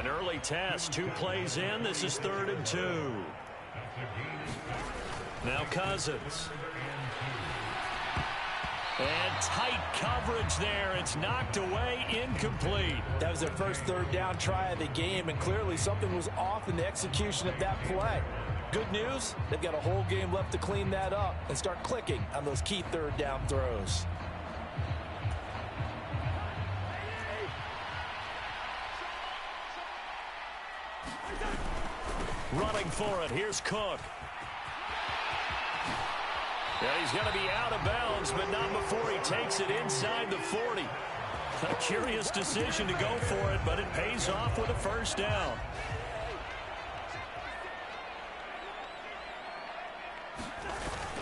An early test, 2 plays in. This is 3rd and 2. Now Cousins. And tight coverage there. It's knocked away, incomplete. That was their first 3rd down try of the game, and clearly something was off in the execution of that play. Good news, they've got a whole game left to clean that up and start clicking on those key 3rd down throws. Running for it, here's Cook. Yeah, he's going to be out of bounds, but not before he takes it inside the 40. A curious decision to go for it, but it pays off with a 1st down.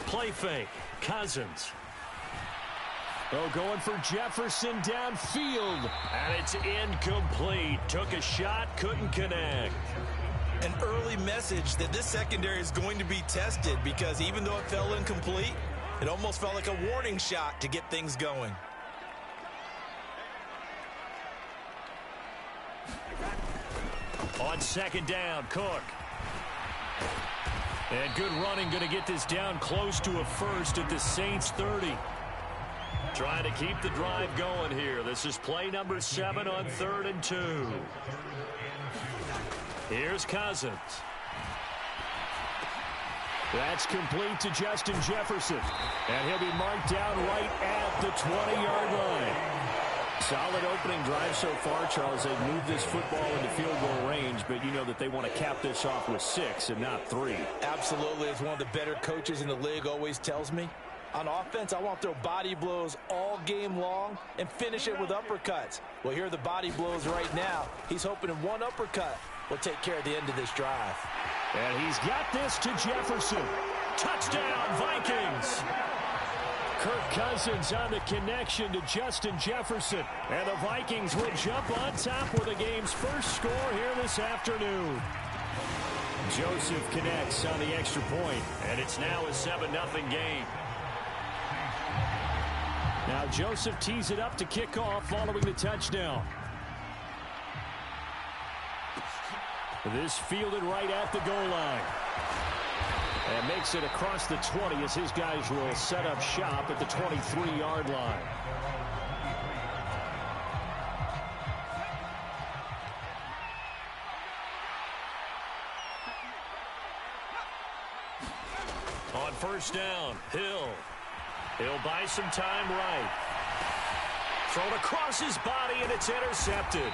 Play fake, Cousins. Oh, going for Jefferson downfield. And it's incomplete. Took a shot, couldn't connect. An early message that this secondary is going to be tested, because even though it fell incomplete, it almost felt like a warning shot to get things going. On 2nd down, Cook. And good running, going to get this down close to a 1st at the Saints 30. Trying to keep the drive going here. This is play number 7 on 3rd and 2. Here's Cousins. That's complete to Justin Jefferson. And he'll be marked down right at the 20-yard line. Solid opening drive so far, Charles. They've moved this football into field goal range, but you know that they want to cap this off with 6 and not 3. Absolutely. As one of the better coaches in the league always tells me, on offense, I want to throw body blows all game long and finish it with uppercuts. Well, here are the body blows right now. He's hoping in one uppercut will take care of the end of this drive. And he's got this to Jefferson. Touchdown, Vikings! Kirk Cousins on the connection to Justin Jefferson. And the Vikings will jump on top with the game's first score here this afternoon. Joseph connects on the extra point, and it's now a 7-0 game. Now Joseph tees it up to kick off following the touchdown. This fielded right at the goal line. And makes it across the 20 as his guys will set up shop at the 23-yard line. On 1st down, Hill. He'll buy some time right. Thrown across his body, and it's intercepted.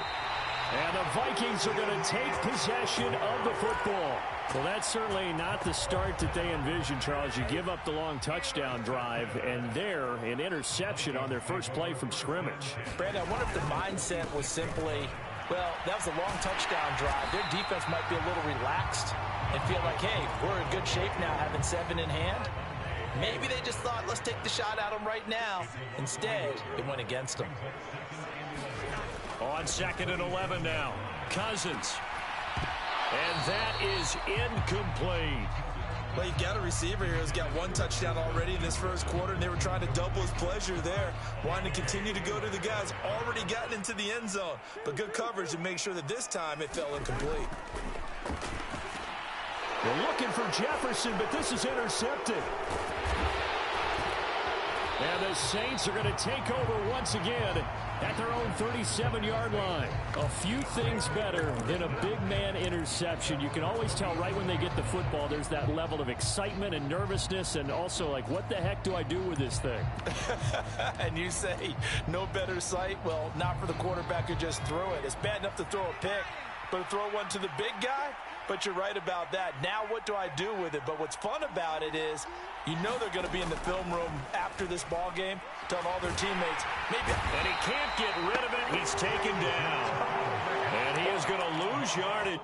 And the Vikings are going to take possession of the football. Well, that's certainly not the start that they envisioned, Charles. You give up the long touchdown drive, and there, an interception on their first play from scrimmage. Brandon, I wonder if the mindset was simply, well, that was a long touchdown drive. Their defense might be a little relaxed and feel like, hey, we're in good shape now having 7 in hand. Maybe they just thought, let's take the shot at them right now. Instead, it went against them. On 2nd and 11 now, Cousins. And that is incomplete. Well, you've got a receiver here who's got 1 touchdown already in this first quarter, and they were trying to double his pleasure there, wanting to continue to go to the guys already gotten into the end zone. But good coverage to make sure that this time it fell incomplete. They're looking for Jefferson, but this is intercepted. And the Saints are going to take over once again at their own 37-yard line. A few things better than a big man interception. You can always tell right when they get the football, there's that level of excitement and nervousness, and also like, what the heck do I do with this thing? And you say, no better sight? Well, not for the quarterback who just threw it. It's bad enough to throw a pick, but to throw one to the big guy? But you're right about that. Now what do I do with it? But what's fun about it is, you know they're going to be in the film room after this ball game, telling all their teammates, maybe. And he can't get rid of it. He's taken down. And he is going to lose yardage.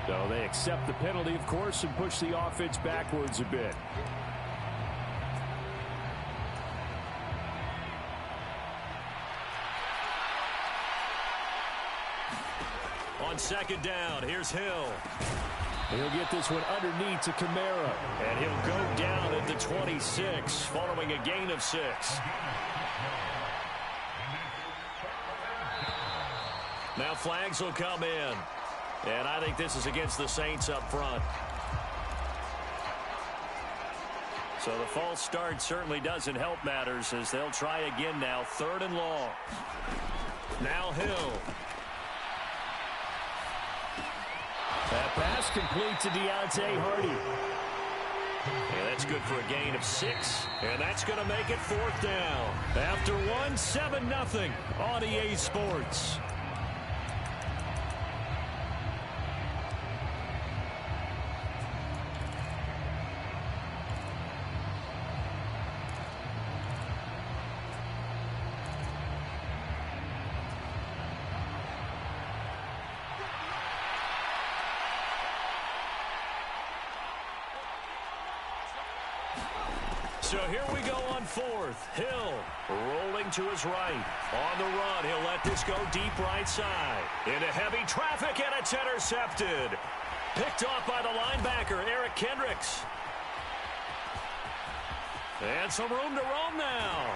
So they accept the penalty, of course, and push the offense backwards a bit. On second down, here's Hill. He'll get this one underneath to Kamara. And he'll go down at the 26 following a gain of 6. Now flags will come in. And I think this is against the Saints up front. So the false start certainly doesn't help matters as they'll try again now. 3rd and long. Now Hill. That pass complete to Deontay Hardy. Yeah, that's good for a gain of 6. And that's going to make it 4th down. After 1, 7-0 on EA Sports. So here we go on 4th. Hill rolling to his right. On the run, he'll let this go deep right side. Into heavy traffic, and it's intercepted. Picked off by the linebacker, Eric Kendricks. And some room to roam now.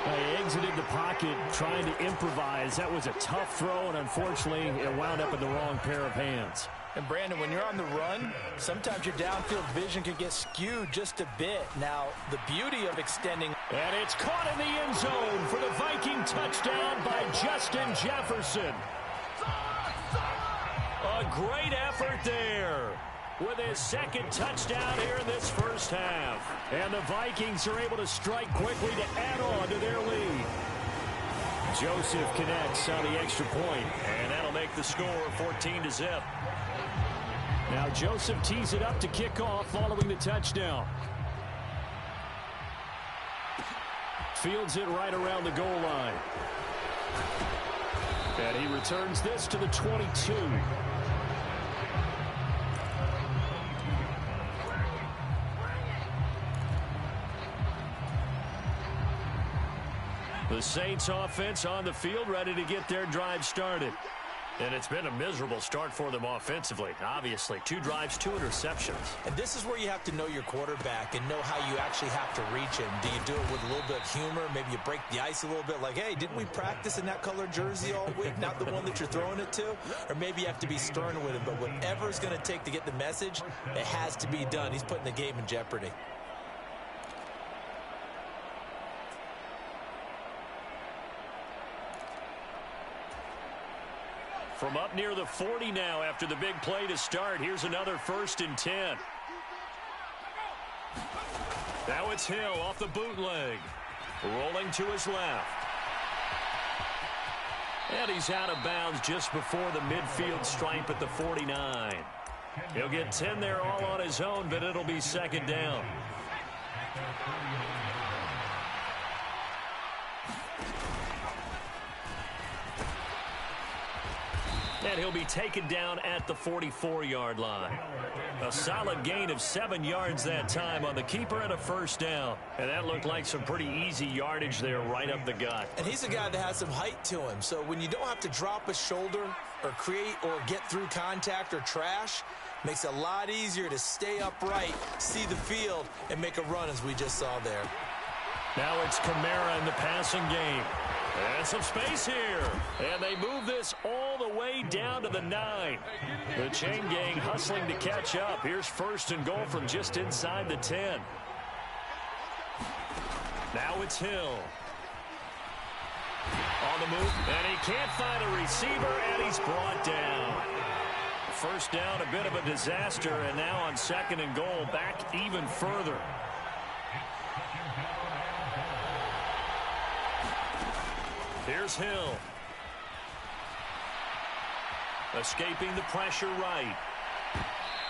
He exited the pocket trying to improvise. That was a tough throw, and unfortunately, it wound up in the wrong pair of hands. And, Brandon, when you're on the run, sometimes your downfield vision can get skewed just a bit. Now, the beauty of extending. And it's caught in the end zone for the Viking touchdown by Justin Jefferson. A great effort there with his 2nd touchdown here in this first half. And the Vikings are able to strike quickly to add on to their lead. Joseph connects on the extra point, and that'll make the score 14-0. Now Joseph tees it up to kick off following the touchdown. Fields it right around the goal line. And he returns this to the 22. The Saints offense on the field, ready to get their drive started. And it's been a miserable start for them offensively. Obviously, 2 drives, 2 interceptions. And this is where you have to know your quarterback and know how you actually have to reach him. Do you do it with a little bit of humor? Maybe you break the ice a little bit like, hey, didn't we practice in that color jersey all week? Not the one that you're throwing it to? Or maybe you have to be stern with him. But whatever it's going to take to get the message, it has to be done. He's putting the game in jeopardy. From up near the 40 now after the big play to start. Here's another 1st and 10. Now it's Hill off the bootleg. Rolling to his left. And he's out of bounds just before the midfield stripe at the 49. He'll get 10 there all on his own, but it'll be 2nd down. And he'll be taken down at the 44-yard line. A solid gain of 7 yards that time on the keeper and a 1st down. And that looked like some pretty easy yardage there right up the gut. And he's a guy that has some height to him. So when you don't have to drop a shoulder or create or get through contact or trash, makes it a lot easier to stay upright, see the field, and make a run as we just saw there. Now it's Kamara in the passing game. And some space here. And they move this all the way down to the 9. The chain gang hustling to catch up. Here's 1st and goal from just inside the 10. Now it's Hill. On the move. And he can't find a receiver, and he's brought down. 1st down, a bit of a disaster. And now on 2nd and goal, back even further. Here's Hill. Escaping the pressure right.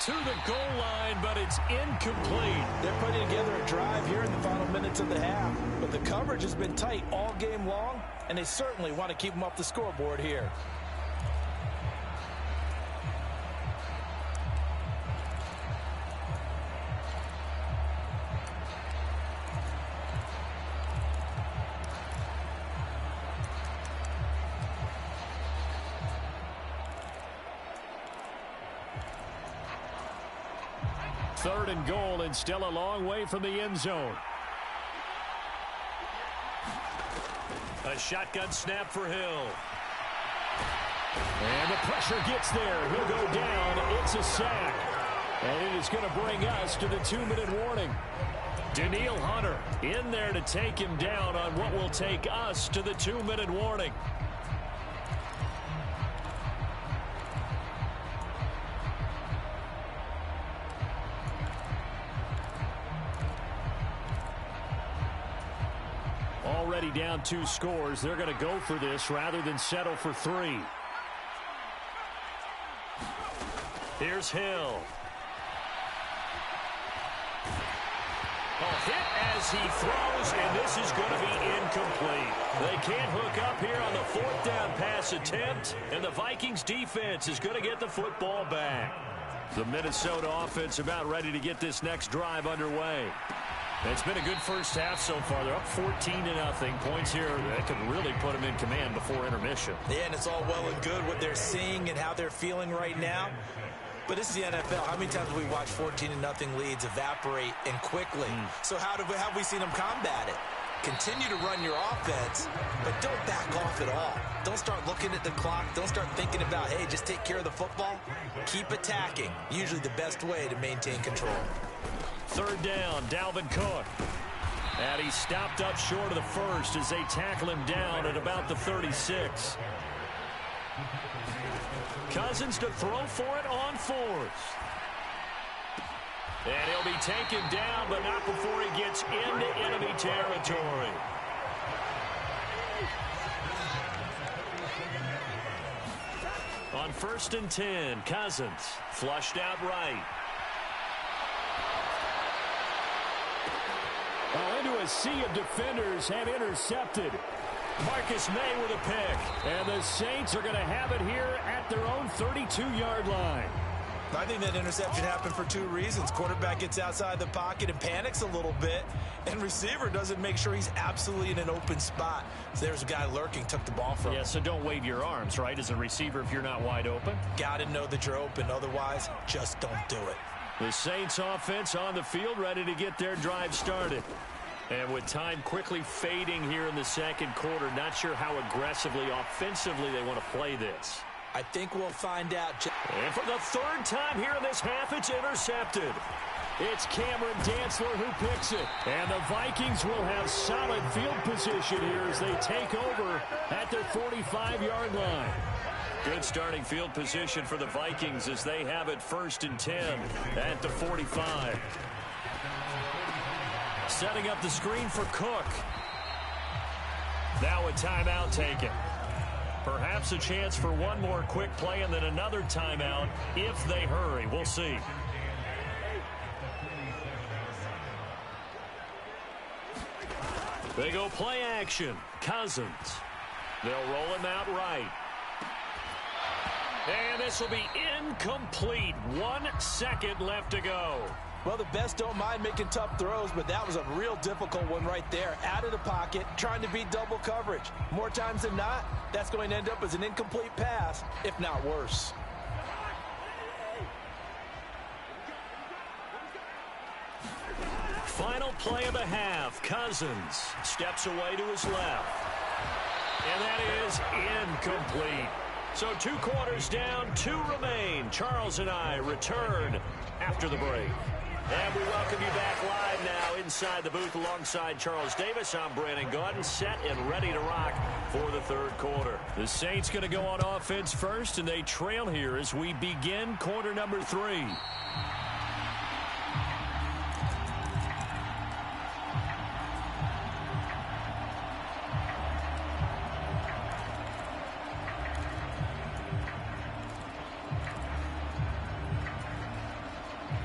To the goal line, but it's incomplete. They're putting together a drive here in the final minutes of the half. But the coverage has been tight all game long, and they certainly want to keep them off the scoreboard here. 3rd and goal and still a long way from the end zone. A shotgun snap for Hill. And the pressure gets there. He'll go down. It's a sack. And it is going to bring us to the 2-minute warning. Daniil Hunter in there to take him down on what will take us to the 2-minute warning. Already down 2 scores. They're going to go for this rather than settle for 3. Here's Hill. A hit as he throws, and this is going to be incomplete. They can't hook up here on the 4th down pass attempt, and the Vikings defense is going to get the football back. The Minnesota offense about ready to get this next drive underway. It's been a good first half so far. They're up 14-0. Points here that could really put them in command before intermission. Yeah, and it's all well and good what they're seeing and how they're feeling right now. But this is the NFL. How many times have we watched 14-0 leads evaporate and quickly? So how have we seen them combat it? Continue to run your offense, but don't back off at all. Don't start looking at the clock. Don't start thinking about, hey, just take care of the football. Keep attacking. Usually the best way to maintain control. 3rd down, Dalvin Cook. And he stopped up short of the first as they tackle him down at about the 36. Cousins to throw for it on 4th. And he'll be taken down, but not before he gets into enemy territory. On 1st and 10, Cousins flushed out right. Into a sea of defenders and intercepted. Marcus May with a pick. And the Saints are going to have it here at their own 32-yard line. I think that interception happened for 2 reasons. Quarterback gets outside the pocket and panics a little bit, and receiver doesn't make sure he's absolutely in an open spot. So there's a guy lurking, took the ball from him. Yeah, so don't wave your arms, right, as a receiver if you're not wide open. Got to know that you're open. Otherwise, just don't do it. The Saints offense on the field ready to get their drive started. And with time quickly fading here in the 2nd quarter, not sure how aggressively, offensively they want to play this. I think we'll find out. And for the 3rd time here in this half, it's intercepted. It's Cameron Dantzler who picks it. And the Vikings will have solid field position here as they take over at their 45-yard line. Good starting field position for the Vikings as they have it 1st and 10 at the 45. Setting up the screen for Cook. Now a timeout taken. Perhaps a chance for one more quick play and then another timeout if they hurry. We'll see. They go play action. Cousins. They'll roll him out right. And this will be incomplete. 1 second left to go. Well, the best don't mind making tough throws, but that was a real difficult one right there. Out of the pocket, trying to beat double coverage. More times than not, that's going to end up as an incomplete pass, if not worse. Final play of the half. Cousins steps away to his left. And that is incomplete. So 2 quarters down, 2 remain. Charles and I return after the break. And we welcome you back live now inside the booth alongside Charles Davis. I'm Brandon Gaudin, set and ready to rock for the 3rd quarter. The Saints going to go on offense first, and they trail here as we begin quarter number 3.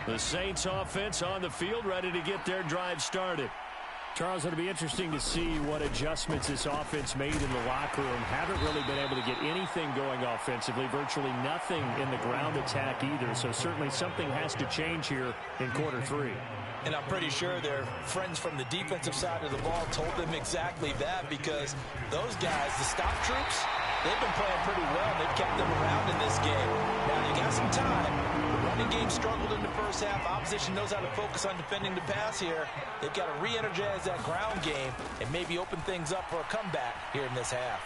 The Saints offense on the field ready to get their drive started. Charles, it'll be interesting to see what adjustments this offense made in the locker room. Haven't really been able to get anything going offensively, virtually nothing in the ground attack either. So certainly something has to change here in quarter 3. And I'm pretty sure their friends from the defensive side of the ball told them exactly that, because those guys, the stop troops, They've been playing pretty well. They've kept them around in this game. Now, they got some time. The running game struggled in the first half. Opposition knows how to focus on defending the pass here. They've got to re-energize that ground game and maybe open things up for a comeback here in this half.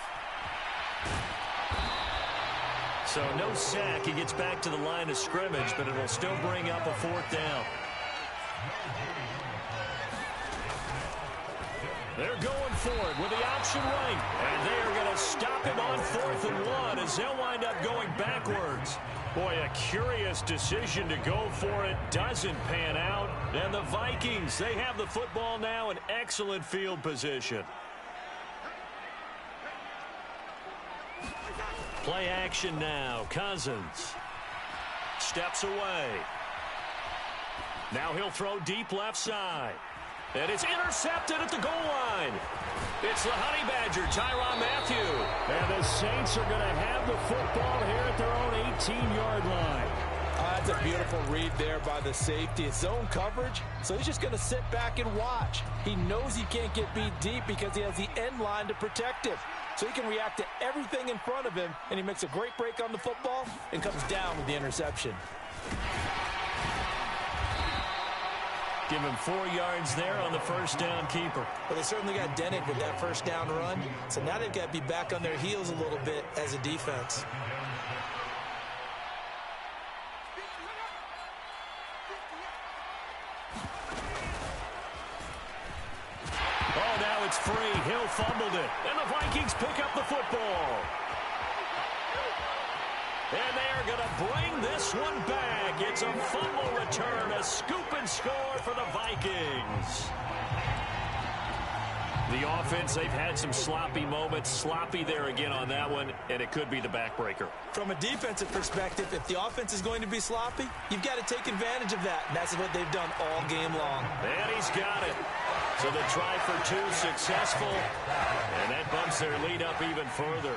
So no sack. He gets back to the line of scrimmage, but it'll still bring up a fourth down. They're going for it with the option right. And they are going to stop him on 4th and 1 as they'll wind up going backwards. Boy, a curious decision to go for it. Doesn't pan out. And the Vikings, they have the football now in excellent field position. Play action now. Cousins steps away. Now he'll throw deep left side. And it's intercepted at the goal line. It's the Honey Badger, Tyrann Mathieu. And the Saints are going to have the football here at their own 18-yard line. That's a beautiful read there by the safety. It's zone coverage, so he's just going to sit back and watch. He knows he can't get beat deep because he has the end line to protect him. So he can react to everything in front of him, and he makes a great break on the football and comes down with the interception. Give him 4 yards there on the first down keeper. Well, they certainly got dented with that first down run, so now they've got to be back on their heels a little bit as a defense. Oh, now it's free. Hill fumbled it, and the Vikings pick up the football. And they are going to bring this one back. It's a fumble return, a scoop and score for the Vikings. The offense, they've had some sloppy moments. Sloppy there again on that one, and it could be the backbreaker. From a defensive perspective, if the offense is going to be sloppy, you've got to take advantage of that. And that's what they've done all game long. And he's got it. So the try for 2 successful, and that bumps their lead up even further.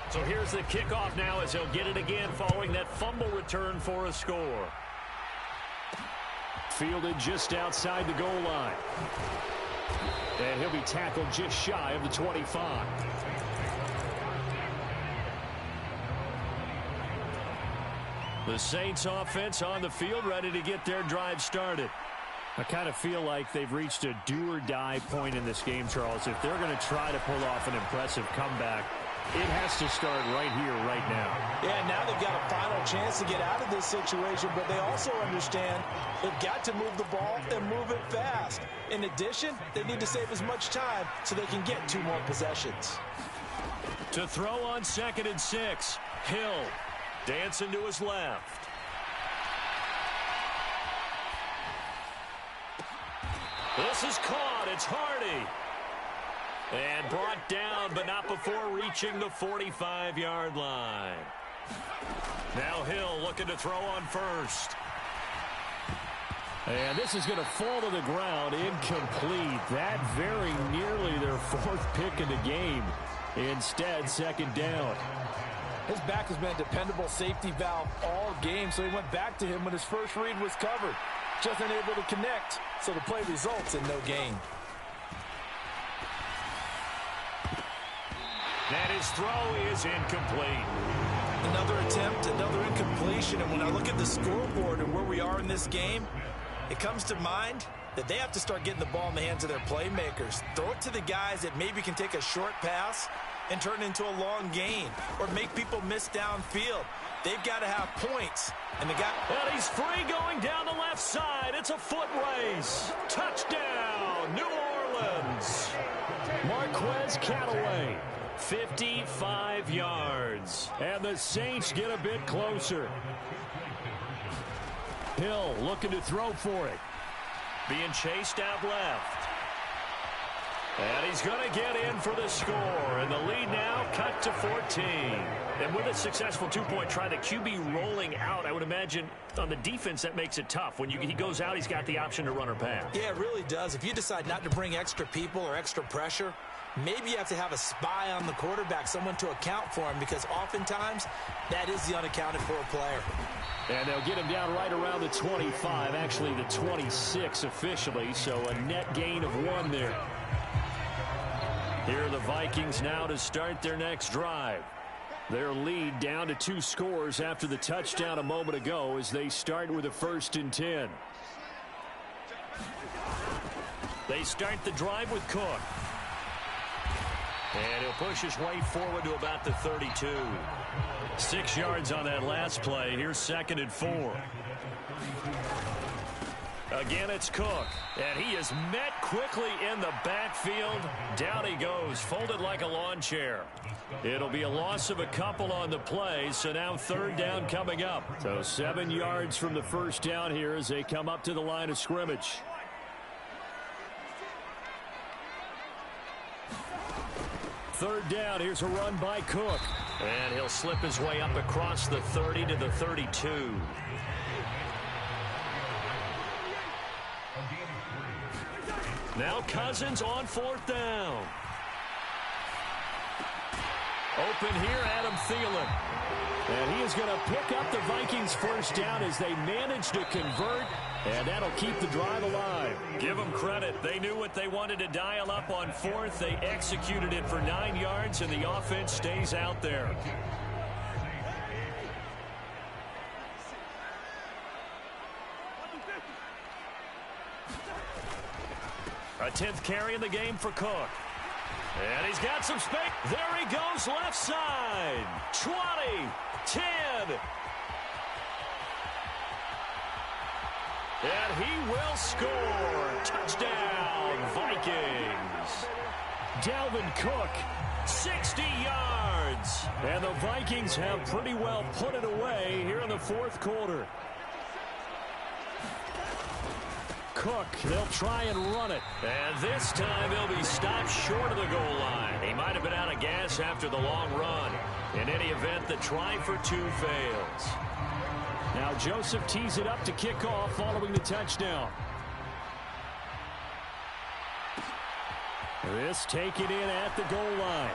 So here's the kickoff now as he'll get it again following that fumble return for a score. Fielded just outside the goal line. And he'll be tackled just shy of the 25. The Saints offense on the field ready to get their drive started. I kind of feel like they've reached a do-or-die point in this game, Charles. If they're going to try to pull off an impressive comeback, it has to start right here, right now. Yeah, now they've got a final chance to get out of this situation, but they also understand they've got to move the ball and move it fast. In addition, they need to save as much time so they can get 2 more possessions. To throw on 2nd and 6, Hill dancing to his left. This is caught. It's Hardy. And brought down, but not before reaching the 45-yard line. Now Hill looking to throw on first. And this is going to fall to the ground, incomplete. That very nearly their 4th pick in the game. Instead, 2nd down. His back has been a dependable safety valve all game, so he went back to him when his first read was covered. Just unable to connect, so the play results in no gain. And his throw is incomplete. Another attempt, another incompletion, and when I look at the scoreboard and where we are in this game, it comes to mind that they have to start getting the ball in the hands of their playmakers. Throw it to the guys that maybe can take a short pass and turn it into a long gain or make people miss downfield. They've got to have points. And he's free going down the left side. It's a foot race. Touchdown, New Orleans. Marquez Callaway, 55 yards. And the Saints get a bit closer. Hill looking to throw for it. Being chased out left. And he's going to get in for the score. And the lead now cut to 14. And with a successful 2-point try, the QB rolling out, I would imagine on the defense that makes it tough. When he goes out, he's got the option to run or pass. Yeah, it really does. If you decide not to bring extra people or extra pressure, maybe you have to have a spy on the quarterback, someone to account for him, because oftentimes that is the unaccounted for player. And they'll get him down right around the 25, actually the 26 officially, so a net gain of 1 there. Here are the Vikings now to start their next drive. Their lead down to 2 scores after the touchdown a moment ago as they start with a 1st and 10. They start the drive with Cook. And he'll push his way forward to about the 32. 6 yards on that last play. Here's 2nd and 4. Again, it's Cook. And he is met quickly in the backfield. Down he goes, folded like a lawn chair. It'll be a loss of a couple on the play, so now 3rd down coming up. So 7 yards from the 1st down here as they come up to the line of scrimmage. Third down, here's a run by Cook. And he'll slip his way up across the 30 to the 32. Now Cousins on 4th down. Open here, Adam Thielen. And he is going to pick up the Vikings' 1st down as they manage to convert, and that'll keep the drive alive. Give them credit. They knew what they wanted to dial up on 4th. They executed it for 9 yards, and the offense stays out there. A 10th carry in the game for Cook. And he's got some space. There he goes, left side. 20, 10. And he will score. Touchdown, Vikings. Dalvin Cook, 60 yards. And the Vikings have pretty well put it away here in the 4th quarter. Cook, they'll try and run it. And this time he'll be stopped short of the goal line. He might have been out of gas after the long run. In any event, the try for 2 fails. Now Joseph tees it up to kick off following the touchdown. This taken in at the goal line.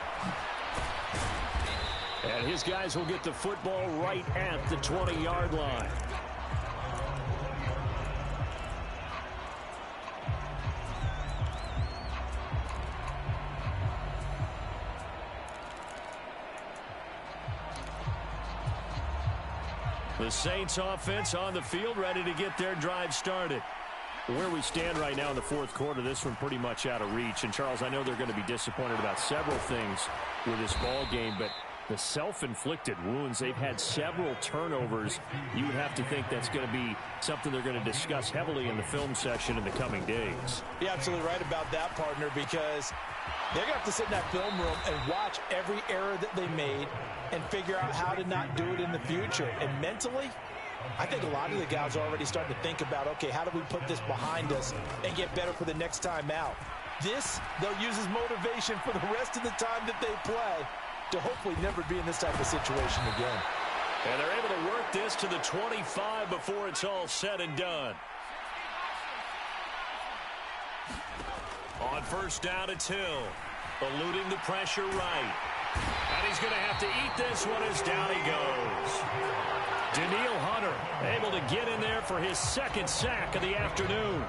And his guys will get the football right at the 20-yard line. The Saints offense on the field, ready to get their drive started. Where we stand right now in the 4th quarter, this one pretty much out of reach. And, Charles, I know they're going to be disappointed about several things with this ball game, but the self-inflicted wounds, they've had several turnovers. You would have to think that's going to be something they're going to discuss heavily in the film session in the coming days. You're absolutely right about that, partner, because they're going to have to sit in that film room and watch every error that they made and figure out how to not do it in the future. And mentally, I think a lot of the guys are already starting to think about, okay, how do we put this behind us and get better for the next time out? This, they'll use as motivation for the rest of the time that they play to hopefully never be in this type of situation again. And they're able to work this to the 25 before it's all said and done. On 1st down, it's Hill, eluding the pressure right. And he's going to have to eat this one as down he goes. Daniil Hunter able to get in there for his 2nd sack of the afternoon.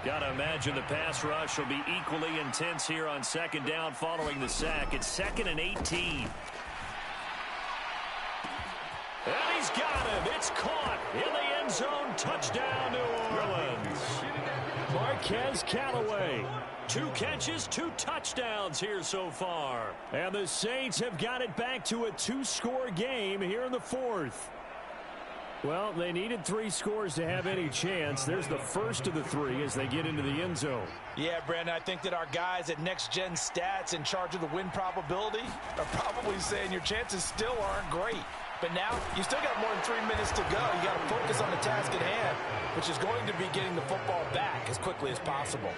Got to imagine the pass rush will be equally intense here on 2nd down following the sack. It's 2nd and 18. And he's got him. It's caught in the end zone. Touchdown, New Orleans. Marquez Callaway. 2 catches, 2 touchdowns here so far. And the Saints have got it back to a 2-score game here in the 4th. Well, they needed 3 scores to have any chance. There's the first of the 3 as they get into the end zone. Yeah, Brandon, I think that our guys at Next Gen Stats in charge of the win probability are probably saying your chances still aren't great. But now, you still got more than 3 minutes to go. You got to focus on the task at hand, which is going to be getting the football back as quickly as possible.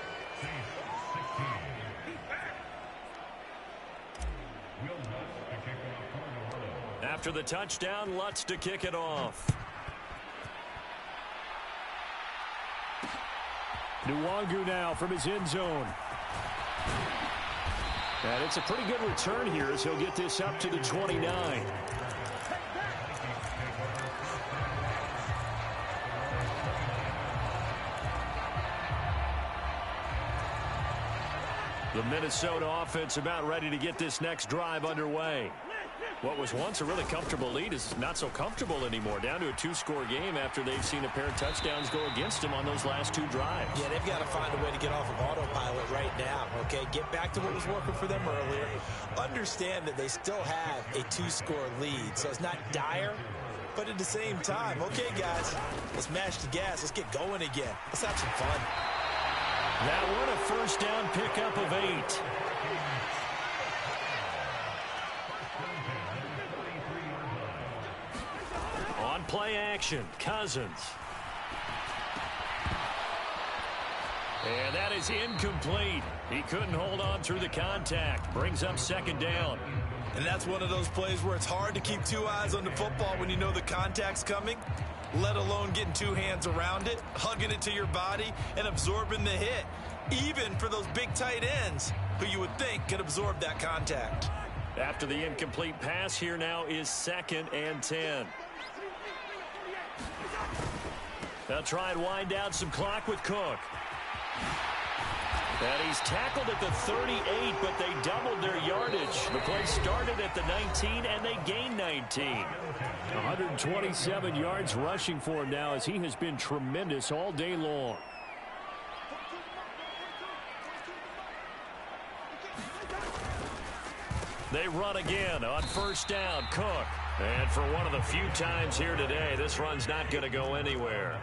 After the touchdown, Lutz to kick it off. Nwangu now from his end zone. And it's a pretty good return here as he'll get this up to the 29. The Minnesota offense about ready to get this next drive underway. What was once a really comfortable lead is not so comfortable anymore. Down to a 2-score game after they've seen a pair of touchdowns go against them on those last 2 drives. Yeah, they've got to find a way to get off of autopilot right now, okay? Get back to what was working for them earlier. Understand that they still have a 2-score lead, so it's not dire, but at the same time, okay, guys, let's mash the gas. Let's get going again. Let's have some fun. That one a first down pickup of 8. On play action, Cousins. And that is incomplete. He couldn't hold on through the contact. Brings up second down. And that's one of those plays where it's hard to keep 2 eyes on the football when you know the contact's coming, let alone getting 2 hands around it, hugging it to your body, and absorbing the hit, even for those big tight ends who you would think could absorb that contact. After the incomplete pass, here now is 2nd and 10. They'll try and wind down some clock with Cook. And he's tackled at the 38, but they doubled their yardage. The play started at the 19, and they gained 19. 127 yards rushing for him now, as he has been tremendous all day long. They run again on first down. Cook. And for one of the few times here today, this run's not going to go anywhere.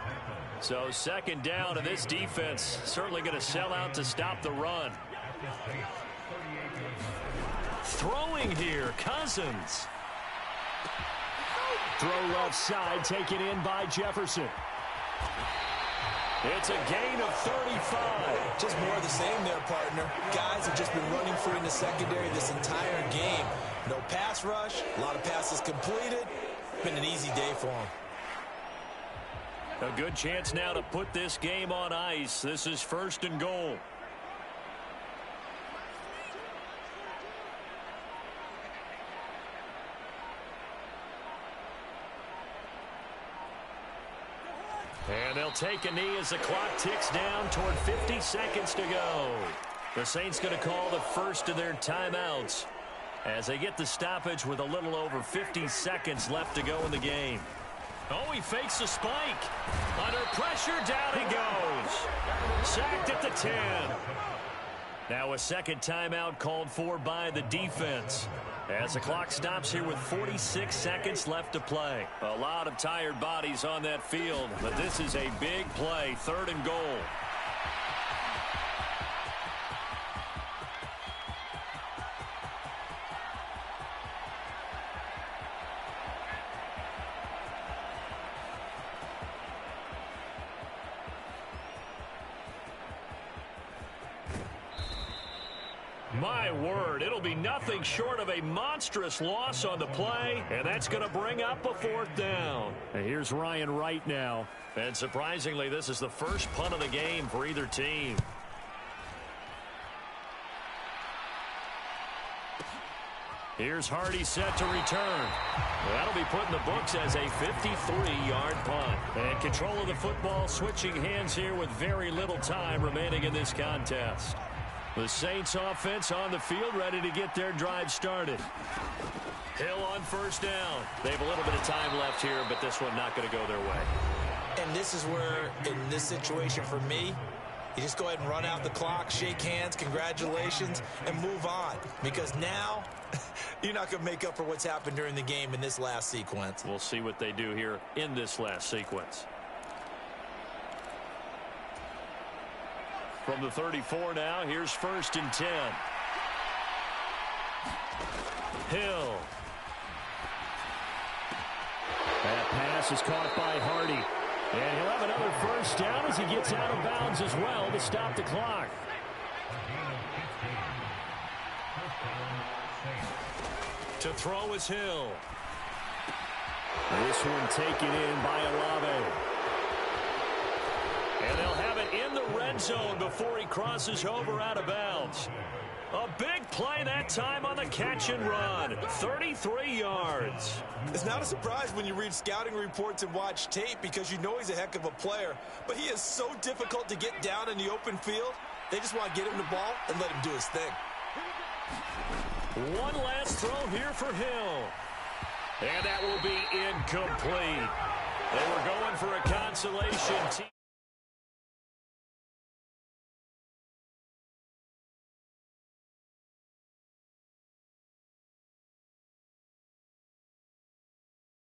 So second down, and this defense certainly going to sell out to stop the run. Throwing here, Cousins. Throw left side, taken in by Jefferson. It's a gain of 35. Just more of the same there, partner. Guys have just been running free in the secondary this entire game. No pass rush, a lot of passes completed. Been an easy day for them. A good chance now to put this game on ice. This is 1st and goal. And they'll take a knee as the clock ticks down toward 50 seconds to go. The Saints going to call the first of their timeouts as they get the stoppage with a little over 50 seconds left to go in the game. Oh, he fakes a spike. Under pressure, down he goes. Sacked at the 10. Now a second timeout called for by the defense, as the clock stops here with 46 seconds left to play. A lot of tired bodies on that field, but this is a big play, 3rd and goal. My word, it'll be nothing short of a monstrous loss on the play, and that's going to bring up a 4th down. And here's Ryan Wright now. And surprisingly, this is the first punt of the game for either team. Here's Hardy set to return. That'll be put in the books as a 53-yard punt. And control of the football switching hands here with very little time remaining in this contest. The Saints offense on the field, ready to get their drive started. Hill on first down. They have a little bit of time left here, but this one not going to go their way. And this is where, in this situation for me, you just go ahead and run out the clock, shake hands, congratulations, and move on. Because now, you're not going to make up for what's happened during the game in this last sequence. We'll see what they do here in this last sequence. From the 34 now, here's 1st and 10. Hill. That pass is caught by Hardy. And he'll have another first down as he gets out of bounds as well to stop the clock. To throw is Hill. This one taken in by Olave. And they'll have it in the red zone before he crosses over out of bounds. A big play that time on the catch and run. 33 yards. It's not a surprise when you read scouting reports and watch tape because you know he's a heck of a player. But he is so difficult to get down in the open field. They just want to get him the ball and let him do his thing. One last throw here for Hill. And that will be incomplete. They were going for a consolation.